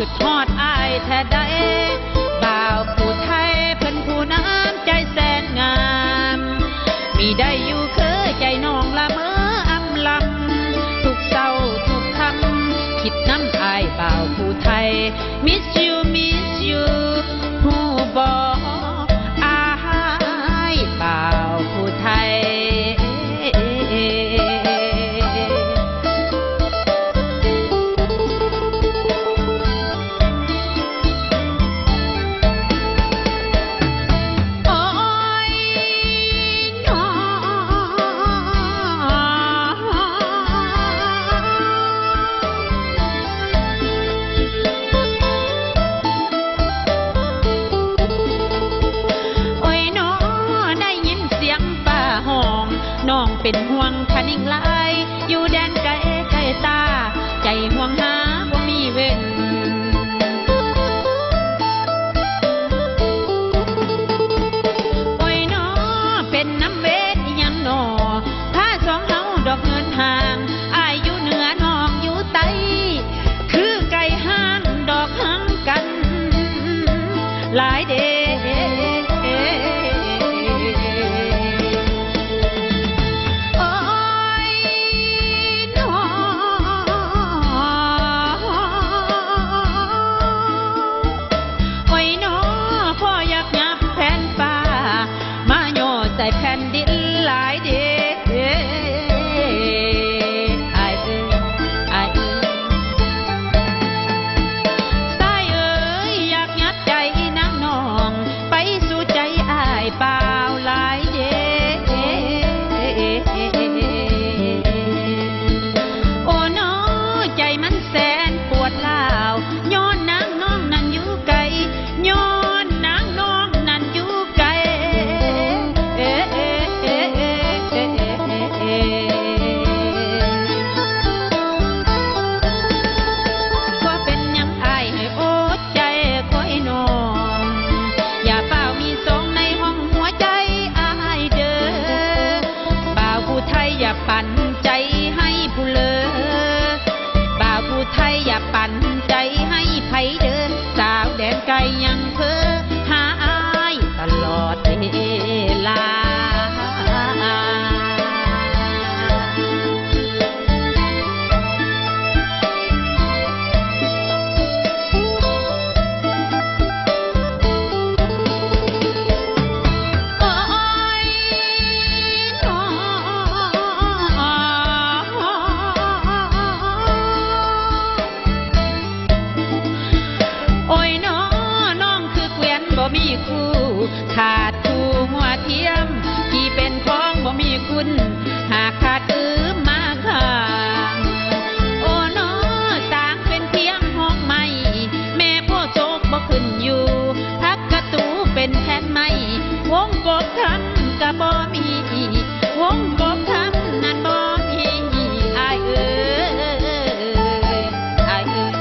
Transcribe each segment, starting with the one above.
ดทอดอายแท้ใดบ่าวผู้ไทยเพิ่นผู้น้ำใจแสนงามมีได้อยู่คือใจน้องละเมออำลำทุกเศร้าทุกคำคิดน้ำอายบ่าวผู้ไทย miss you ผู้บอกอายบ่าวผู้ไทยน้องเป็นห่วงคะนิ่งหลายอยู่แดนไกลไกลตาใจห่วงหาบ่มีเว้นโอ้ยน้อเป็นน้ำเวทยังหนอถ้าสองเฮาดอกเงินห่างอายอยู่เหนือน้องอยู่ใต้คือไก่ห้างดอกหังกันหลายเดแผ่นดินหลายเดอายเอ้ยอายเอ้ยสายเอ้ยอยากยัดใจนางน้องไปสู่ใจอายเปล่าหลายเดโอ้น้อใจมันแสนปวดร้าวย้อนนางน้องนั่นอยู่ไกลย้อนนางน้องนั่นอยู่ไกลก็เป็นยังอายให้อดใจคอยน้องอย่าเป่ามีสองในห้องหัวใจอายเด้อบ่าวผู้ไทยอย่าปั่นใจให้ผู้เลอบ่าวผู้ไทยอย่าปั่นใจให้ไผเด้อสาวแดนไกลยังเพ้อหาอายตลอดเวลามีคู่ขาดคู่หัวเทียมที่เป็นของบ่มีคุณหากขาดมาข้างโอ้น้อต่างเป็นเพียงห้องไม้แม่พ่อโศกบ่ขึ้นอยู่พักกระตูเป็นแผ่นไม้วงกบทำกะบ่มีวงกบทำนั่นบ่มีอายเอ้ยอายเอ้ย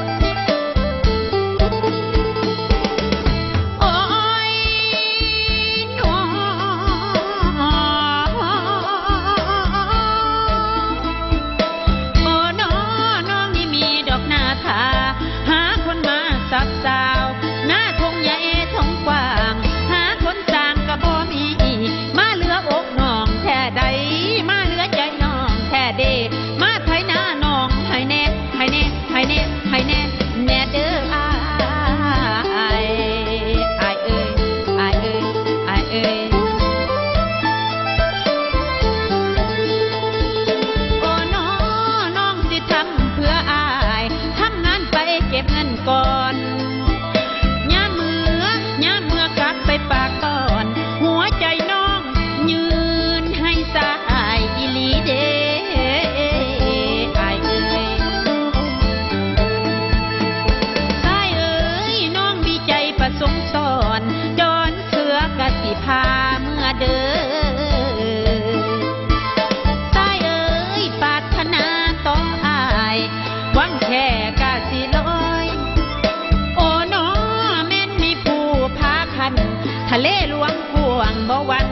หาคนมาสับสาวหน้าทงใหญ่ทงกว้างหาคนสร้างกะบ่มีมาเหลืออกน้องแท้ใดมาเหลือใจน้องแท้เดมาไถหน้าน้องให้แน่ให้แน่ให้แน่ให้แน่แน่เด้ออายอายเอ้ยอายเอ้ยอายเอ้ยโอ้น้อน้องสิทำเพื่ออายทำงานไปเก็บเงินก่อนย่ามเมื่อกลับไปปากตอนหัวใจน้องยืนให้สายอีหลีเดอายเอ้ยสายเอ้ยน้องมีใจประสงค์สอนจอนเสือกะสิพาเมื่อเด้อสายเอ้ยปรารถนาต่ออายหวังแค่กะสิลอยโอ้น้อแม่นมีผู้พาคันทะเลหลวงกวางบ่วัน